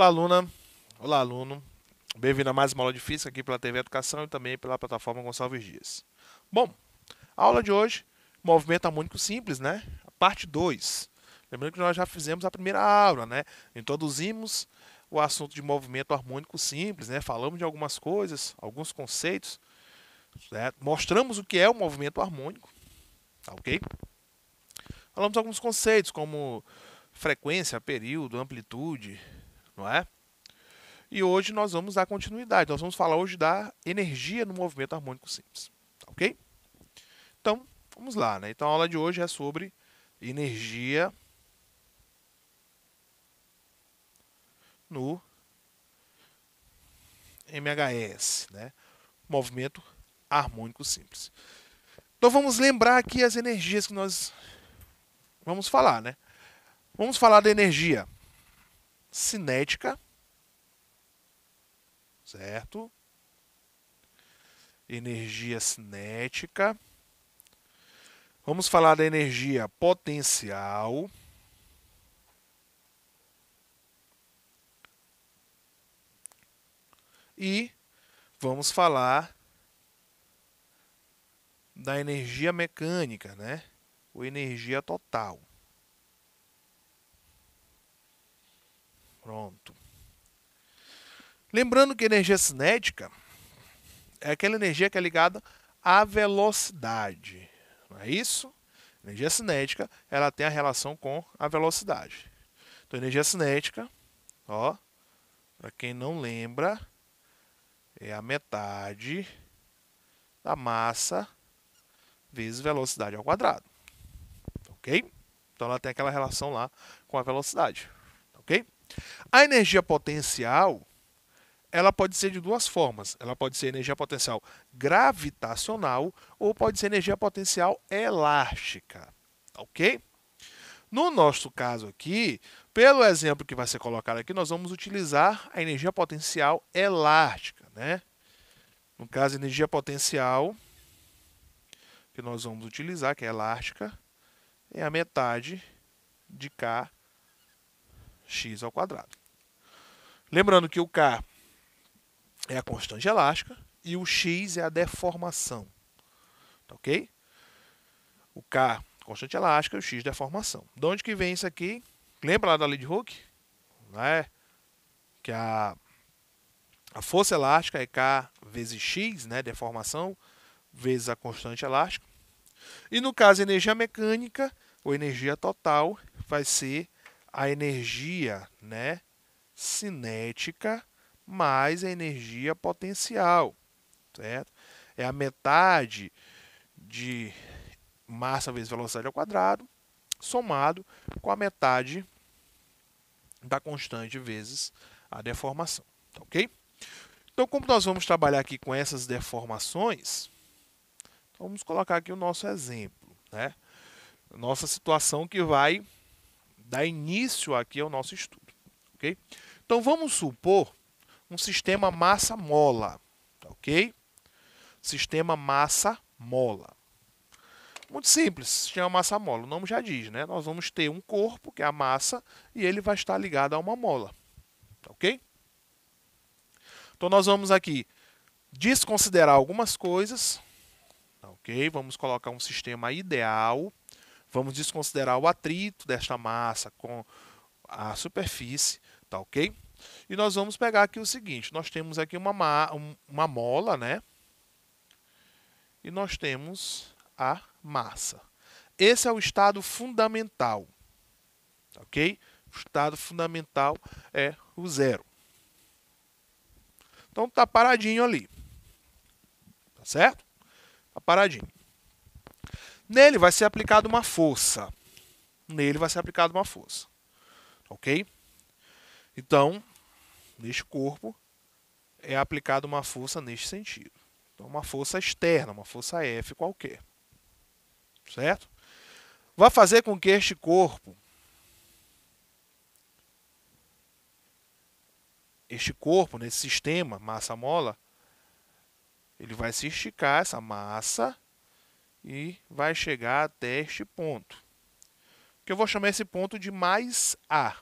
Olá, aluna. Olá, aluno. Bem-vindo a mais uma aula de física aqui pela TV Educação e também pela plataforma Gonçalves Dias. Bom, a aula de hoje, movimento harmônico simples, né? A parte 2. Lembrando que nós já fizemos a primeira aula, né? Introduzimos o assunto de movimento harmônico simples, né? Falamos de algumas coisas, alguns conceitos, certo? Mostramos o que é o movimento harmônico, tá ok? Falamos de alguns conceitos como frequência, período, amplitude, não é? E hoje nós vamos dar continuidade. Nós vamos falar hoje da energia no movimento harmônico simples. Tá ok? Então, vamos lá, né? Então a aula de hoje é sobre energia no MHS, né? Movimento harmônico simples. Então vamos lembrar aqui as energias que nós vamos falar, né? Vamos falar da energia cinética, certo? Energia cinética. Vamos falar da energia potencial. E vamos falar da energia mecânica, né? Ou energia total. Pronto. Lembrando que energia cinética é aquela energia que é ligada à velocidade. Não é isso? Energia cinética, ela tem a relação com a velocidade. Então, energia cinética, ó, para quem não lembra, é a metade da massa vezes velocidade ao quadrado. Ok? Então, ela tem aquela relação lá com a velocidade. Ok? A energia potencial, ela pode ser de duas formas. Ela pode ser energia potencial gravitacional ou pode ser energia potencial elástica. Ok? No nosso caso aqui, pelo exemplo que vai ser colocado aqui, nós vamos utilizar a energia potencial elástica, né? No caso, a energia potencial que nós vamos utilizar, que é elástica, é a metade de Kx ao quadrado. Lembrando que o K é a constante elástica e o X é a deformação. Tá ok? O K, constante elástica, e o X, deformação. De onde que vem isso aqui? Lembra lá da lei de Hooke? Né? Que a força elástica é K vezes X, né? Deformação, vezes a constante elástica. E no caso, a energia mecânica, ou energia total, vai ser a energia, né? Cinética mais a energia potencial, certo? É a metade de massa vezes velocidade ao quadrado, somado com a metade da constante vezes a deformação, tá ok? Então, como nós vamos trabalhar aqui com essas deformações, então vamos colocar aqui o nosso exemplo, né? Nossa situação que vai dar início aqui ao nosso estudo, ok? Então, vamos supor um sistema massa-mola, tá ok? Sistema massa-mola. Muito simples, sistema massa-mola, o nome já diz, né? Nós vamos ter um corpo, que é a massa, e ele vai estar ligado a uma mola, tá ok? Então, nós vamos aqui desconsiderar algumas coisas, tá ok? Vamos colocar um sistema ideal, vamos desconsiderar o atrito desta massa com a superfície, tá ok? E nós vamos pegar aqui o seguinte, nós temos aqui uma mola, né? E nós temos a massa. Esse é o estado fundamental, ok? O estado fundamental é o zero. Então tá paradinho ali, tá certo? Tá paradinho. Nele vai ser aplicada uma força. Nele vai ser aplicada uma força, ok? Então, neste corpo é aplicada uma força neste sentido. Então, uma força externa, uma força F qualquer, certo? Vai fazer com que este corpo nesse sistema massa-mola, ele vai se esticar, essa massa, e vai chegar até este ponto. Que eu vou chamar esse ponto de mais A.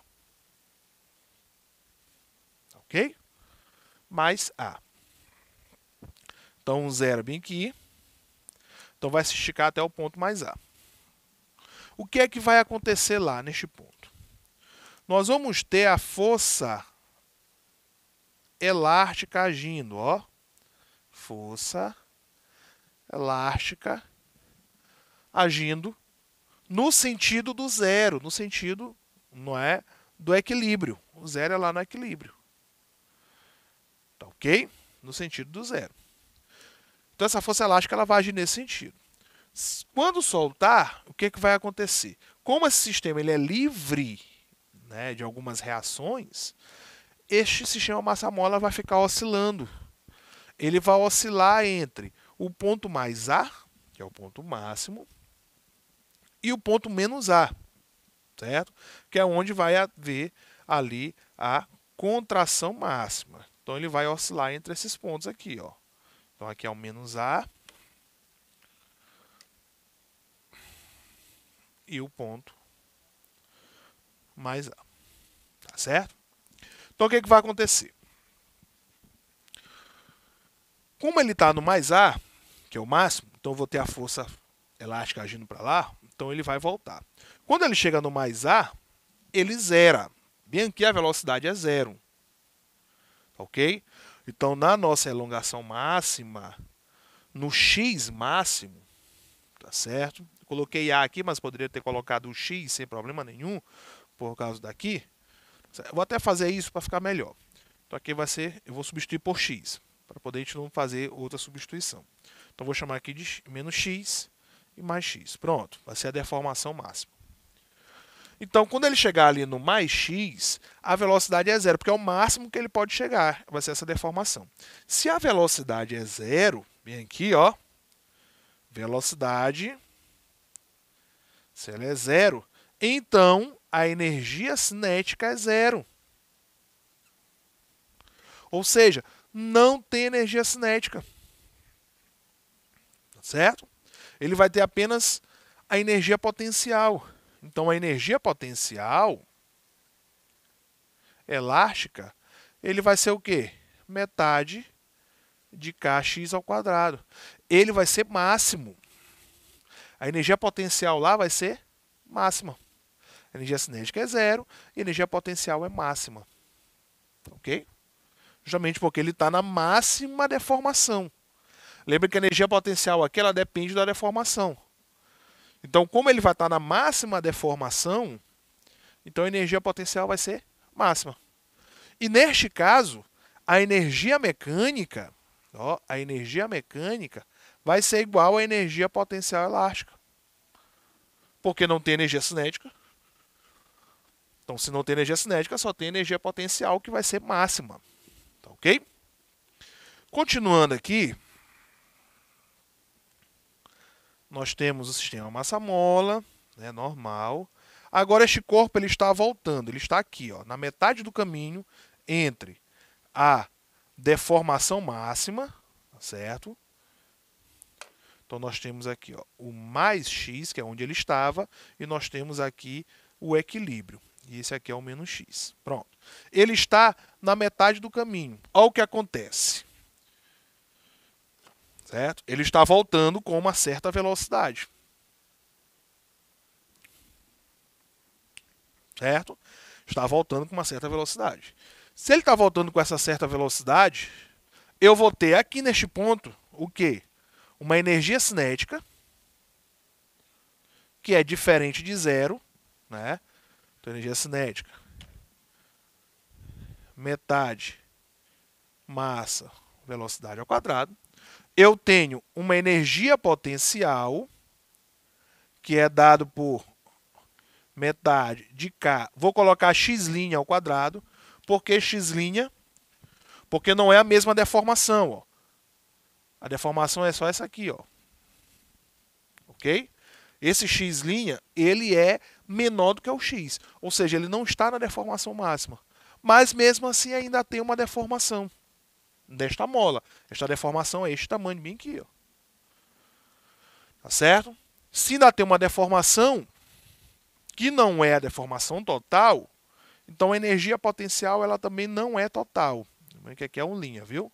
ok? Mais A. Então, 0 bem aqui. Então, vai se esticar até o ponto mais A. O que é que vai acontecer lá, neste ponto? Nós vamos ter a força elástica agindo, ó. Força elástica agindo no sentido do zero, no sentido, não é, do equilíbrio. O zero é lá no equilíbrio. Tá ok? No sentido do zero. Então, essa força elástica ela vai agir nesse sentido. Quando soltar, o que, que vai acontecer? Como esse sistema ele é livre, né, de algumas reações, este sistema massa-mola vai ficar oscilando. Ele vai oscilar entre o ponto mais A, que é o ponto máximo, e o ponto menos A, certo? Que é onde vai haver ali a contração máxima. Então, ele vai oscilar entre esses pontos aqui, ó. Então, aqui é o menos A e o ponto mais A. Tá certo? Então, o que, que vai acontecer? Como ele está no mais A, que é o máximo, então eu vou ter a força elástica agindo para lá, então ele vai voltar. Quando ele chega no mais A, ele zera. Bem aqui a velocidade é zero. Ok? Então, na nossa elongação máxima, no x máximo, tá certo? Eu coloquei A aqui, mas poderia ter colocado o x sem problema nenhum, por causa daqui. Eu vou até fazer isso para ficar melhor. Então, aqui vai ser, eu vou substituir por x, para poder a gente não fazer outra substituição. Então, vou chamar aqui de menos x e mais x. Pronto, vai ser a deformação máxima. Então, quando ele chegar ali no mais x, a velocidade é zero, porque é o máximo que ele pode chegar, vai ser essa deformação. Se a velocidade é zero, vem aqui, ó, velocidade, se ela é zero, então a energia cinética é zero. Ou seja, não tem energia cinética. Certo? Ele vai ter apenas a energia potencial. Então, a energia potencial elástica, ele vai ser o quê? Metade de kx ao quadrado. Ele vai ser máximo. A energia potencial lá vai ser máxima. A energia cinética é zero e a energia potencial é máxima. Ok? Justamente porque ele está na máxima deformação. Lembra que a energia potencial aqui ela depende da deformação. Então, como ele vai estar na máxima deformação, então a energia potencial vai ser máxima. E neste caso, a energia mecânica, ó, a energia mecânica vai ser igual à energia potencial elástica. Porque não tem energia cinética. Então, se não tem energia cinética, só tem energia potencial que vai ser máxima. Tá ok? Continuando aqui, nós temos o sistema massa-mola, né, normal. Agora, este corpo ele está voltando, ele está aqui, ó, na metade do caminho entre a deformação máxima, certo? Então, nós temos aqui ó, o mais x, que é onde ele estava, e nós temos aqui o equilíbrio. E esse aqui é o menos x. Pronto. Ele está na metade do caminho. Olha o que acontece. Certo? Ele está voltando com uma certa velocidade. Certo? Está voltando com uma certa velocidade. Se ele está voltando com essa certa velocidade, eu vou ter aqui neste ponto o quê? Uma energia cinética, que é diferente de zero, né? Então, energia cinética, metade massa, velocidade ao quadrado. Eu tenho uma energia potencial, que é dado por metade de K. Vou colocar x' ao quadrado. Por que x'? Porque não é a mesma deformação. Ó. A deformação é só essa aqui. Ó. Ok? Esse x', ele é menor do que o x. Ou seja, ele não está na deformação máxima. Mas mesmo assim ainda tem uma deformação desta mola. Esta deformação é este tamanho bem aqui. Ó. Tá certo? Se ainda tem uma deformação que não é a deformação total, Então a energia potencial ela também não é total. Lembrando que aqui é uma linha, viu?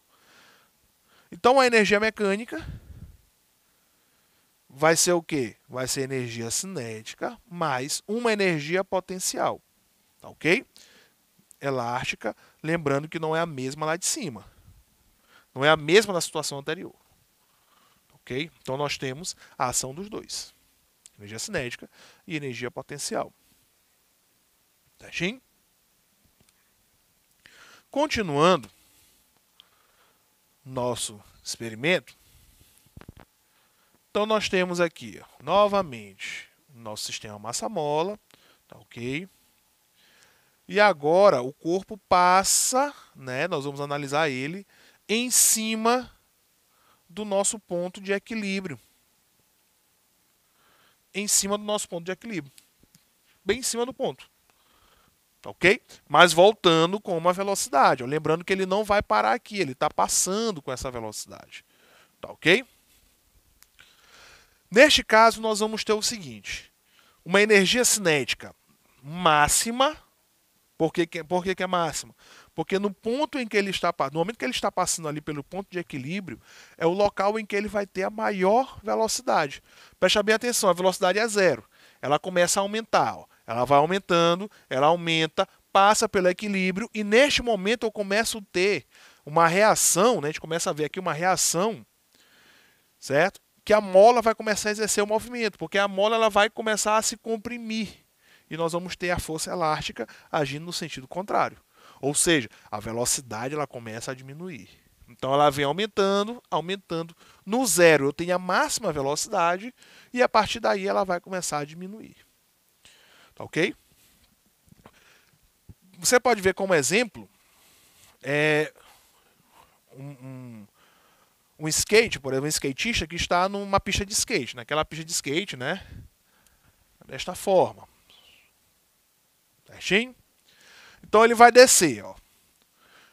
Então a energia mecânica vai ser o quê? Vai ser energia cinética mais uma energia potencial. Tá ok? Elástica, lembrando que não é a mesma lá de cima. Não é a mesma da situação anterior. Ok? Então nós temos a ação dos dois. Energia cinética e energia potencial. Certinho? Continuando nosso experimento, então nós temos aqui, ó, novamente, o nosso sistema massa-mola, tá ok? E agora o corpo passa, né, nós vamos analisar ele, em cima do nosso ponto de equilíbrio. Em cima do nosso ponto de equilíbrio. Bem em cima do ponto. Tá ok? Mas voltando com uma velocidade. Ó, lembrando que ele não vai parar aqui, ele está passando com essa velocidade. Tá ok? Neste caso, nós vamos ter o seguinte: uma energia cinética máxima. Por que é máxima? Porque no ponto em que ele está, no momento que ele está passando ali pelo ponto de equilíbrio, é o local em que ele vai ter a maior velocidade. Presta bem atenção, a velocidade é zero. Ela começa a aumentar. Ó. Ela vai aumentando, ela aumenta, passa pelo equilíbrio e neste momento eu começo a ter uma reação, né? A gente começa a ver aqui uma reação, certo? Que a mola vai começar a exercer o movimento, porque a mola ela vai começar a se comprimir e nós vamos ter a força elástica agindo no sentido contrário. Ou seja, a velocidade ela começa a diminuir. Então ela vem aumentando, aumentando. No zero eu tenho a máxima velocidade e a partir daí ela vai começar a diminuir. Tá ok? Você pode ver como exemplo um skate, por exemplo, um skatista que está numa pista de skate, naquela pista de skate, né? Desta forma. Certinho? Então ele vai descer, ó.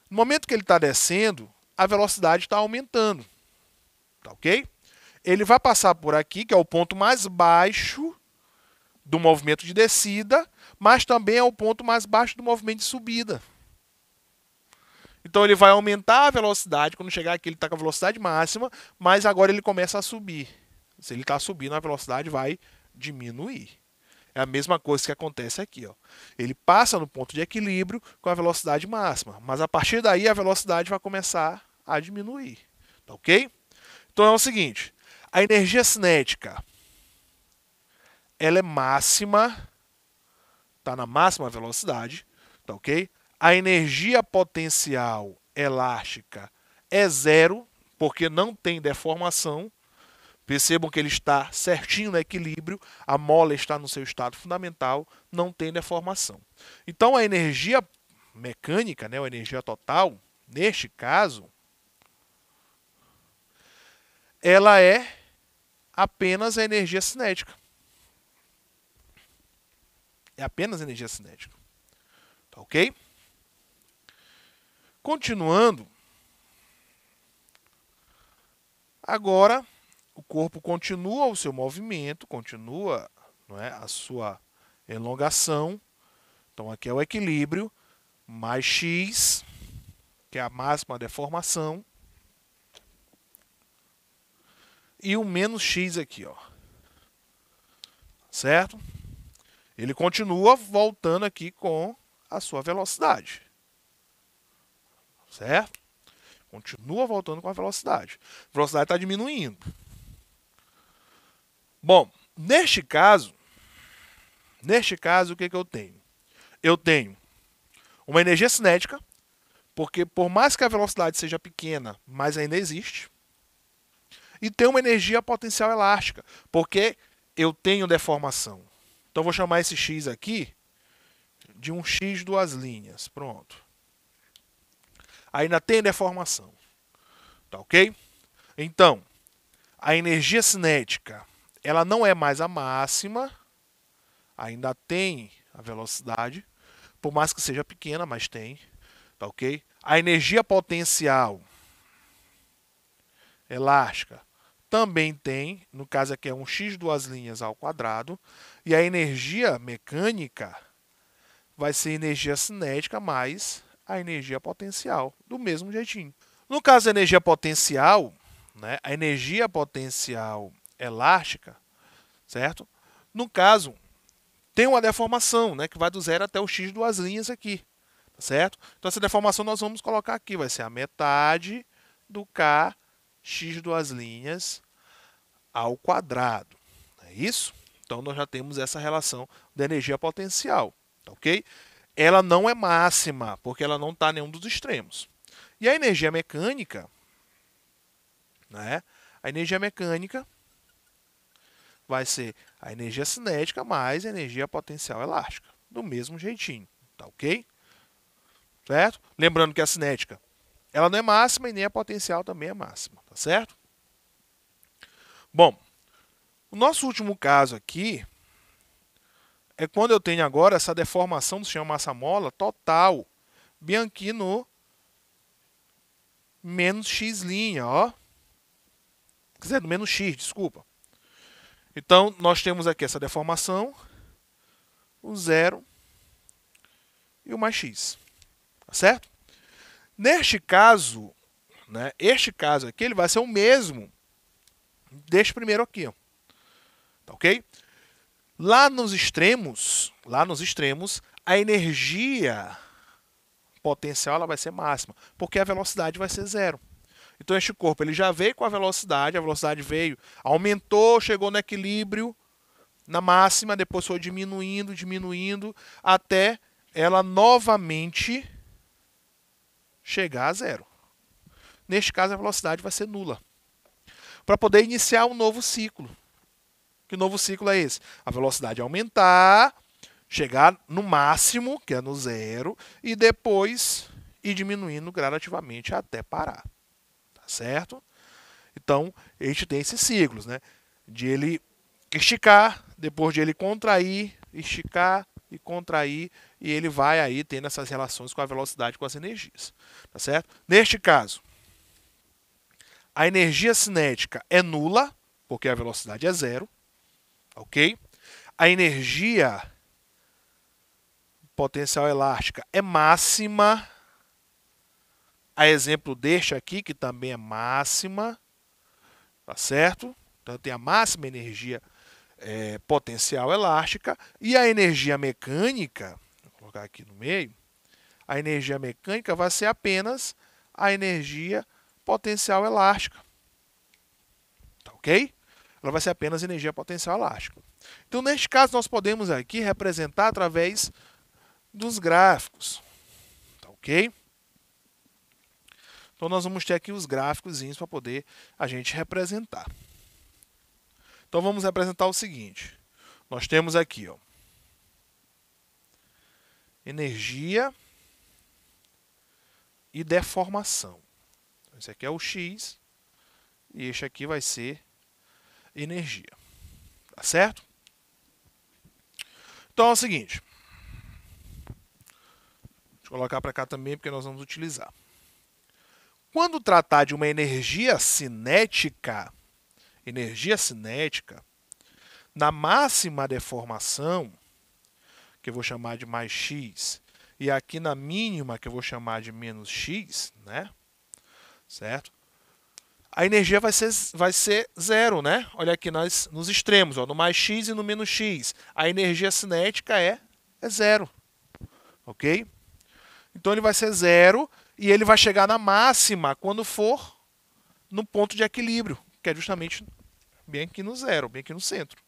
No momento que ele está descendo, a velocidade está aumentando. Tá ok? Ele vai passar por aqui, que é o ponto mais baixo do movimento de descida, mas também é o ponto mais baixo do movimento de subida. Então ele vai aumentar a velocidade, quando chegar aqui ele está com a velocidade máxima, mas agora ele começa a subir. Se ele está subindo, a velocidade vai diminuir. É a mesma coisa que acontece aqui. Ó. Ele passa no ponto de equilíbrio com a velocidade máxima, mas a partir daí a velocidade vai começar a diminuir. Tá ok? Então é o seguinte, a energia cinética ela é máxima, está na máxima velocidade, tá ok? A energia potencial elástica é zero, porque não tem deformação. Percebam que ele está certinho no equilíbrio, a mola está no seu estado fundamental, não tem deformação. Então a energia mecânica, né, a energia total, neste caso, ela é apenas a energia cinética. É apenas energia cinética. Tá ok? Continuando, agora o corpo continua o seu movimento, continua, não é, a sua elongação. Então aqui é o equilíbrio, mais x, que é a máxima deformação, e o menos x aqui, ó. Certo? Ele continua voltando aqui com a sua velocidade. Certo? Continua voltando com a velocidade. A velocidade está diminuindo. Bom, neste caso, o que eu tenho? Eu tenho uma energia cinética, porque por mais que a velocidade seja pequena, mas ainda existe. E tem uma energia potencial elástica, porque eu tenho deformação. Então vou chamar esse x aqui de um x duas linhas. Pronto. Ainda tem deformação. Tá ok? Então, a energia cinética ela não é mais a máxima, ainda tem a velocidade, por mais que seja pequena, mas tem, tá ok? A energia potencial elástica também tem, no caso aqui é um x duas linhas ao quadrado, e a energia mecânica vai ser energia cinética mais a energia potencial, do mesmo jeitinho. No caso da energia potencial, né, a energia potencial elástica, certo? No caso, tem uma deformação, né, que vai do zero até o x duas linhas aqui, certo? Então essa deformação nós vamos colocar aqui, vai ser a metade do k x duas linhas ao quadrado. É isso? Então nós já temos essa relação da energia potencial, tá ok? Ela não é máxima, porque ela não está em nenhum dos extremos. E a energia mecânica, né? A energia mecânica vai ser a energia cinética mais a energia potencial elástica, do mesmo jeitinho, tá ok? Certo? Lembrando que a cinética, ela não é máxima e nem a potencial também é máxima, tá certo? Bom, o nosso último caso aqui é quando eu tenho agora essa deformação do sistema massa-mola total, bem aqui no menos x', ó. Quer dizer, no menos x, desculpa. Então, nós temos aqui essa deformação, o zero e o mais x. Tá certo? Neste caso, né, este caso aqui, ele vai ser o mesmo deste primeiro aqui. Ó. Tá ok? Lá nos extremos, a energia potencial ela vai ser máxima, porque a velocidade vai ser zero. Então este corpo ele já veio com a velocidade veio, aumentou, chegou no equilíbrio, na máxima, depois foi diminuindo, até ela novamente chegar a zero. Neste caso, a velocidade vai ser nula. Para poder iniciar um novo ciclo. Que novo ciclo é esse? A velocidade aumentar, chegar no máximo, que é no zero, e depois ir diminuindo gradativamente até parar. Certo? Então, a gente tem esses ciclos, né? De ele esticar, depois de ele contrair, esticar e contrair, e ele vai aí tendo essas relações com a velocidade, com as energias. Tá certo? Neste caso, a energia cinética é nula, porque a velocidade é zero. Ok? A energia potencial elástica é máxima, a exemplo deste aqui, que também é máxima, tá certo? Então, tem a máxima energia potencial elástica e a energia mecânica, vou colocar aqui no meio, a energia mecânica vai ser apenas a energia potencial elástica. Tá ok? Ela vai ser apenas energia potencial elástica. Então, neste caso, nós podemos aqui representar através dos gráficos. Tá ok? Então, nós vamos ter aqui os gráficos para poder a gente representar. Então, vamos representar o seguinte. Nós temos aqui, ó, energia e deformação. Então, esse aqui é o x e este aqui vai ser energia. Tá certo? Então, é o seguinte. Deixa eu colocar para cá também, porque nós vamos utilizar. Quando tratar de uma energia cinética, na máxima deformação, que eu vou chamar de mais x, e aqui na mínima, que eu vou chamar de menos x, né? Certo? A energia vai ser zero, né? Olha aqui nos extremos, ó, no mais x e no menos x. A energia cinética é zero. Ok? Então ele vai ser zero e ele vai chegar na máxima quando for no ponto de equilíbrio, que é justamente bem aqui no zero, bem aqui no centro.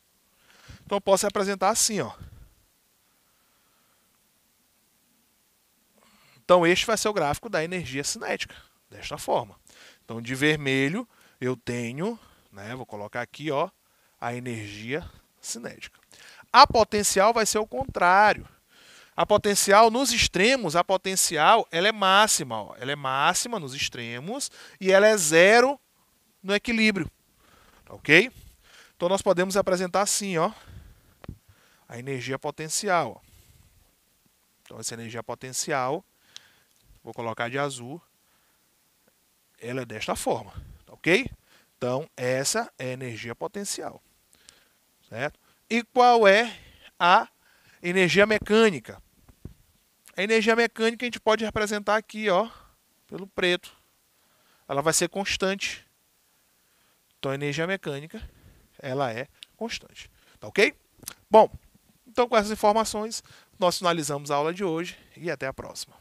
Então eu posso representar assim, ó. Então este vai ser o gráfico da energia cinética, desta forma. Então de vermelho eu tenho, né, vou colocar aqui, ó, a energia cinética. A potencial vai ser o contrário. A potencial nos extremos, ela é máxima, ó. Ela é máxima nos extremos e ela é zero no equilíbrio. Ok? Então nós podemos apresentar assim, ó, a energia potencial. Ó. Então essa energia potencial, vou colocar de azul, ela é desta forma, ok? Então essa é a energia potencial, certo? E qual é a energia mecânica? A energia mecânica a gente pode representar aqui, ó, pelo preto. Ela vai ser constante. Então a energia mecânica, ela é constante. Tá ok? Bom, então com essas informações, nós finalizamos a aula de hoje e até a próxima.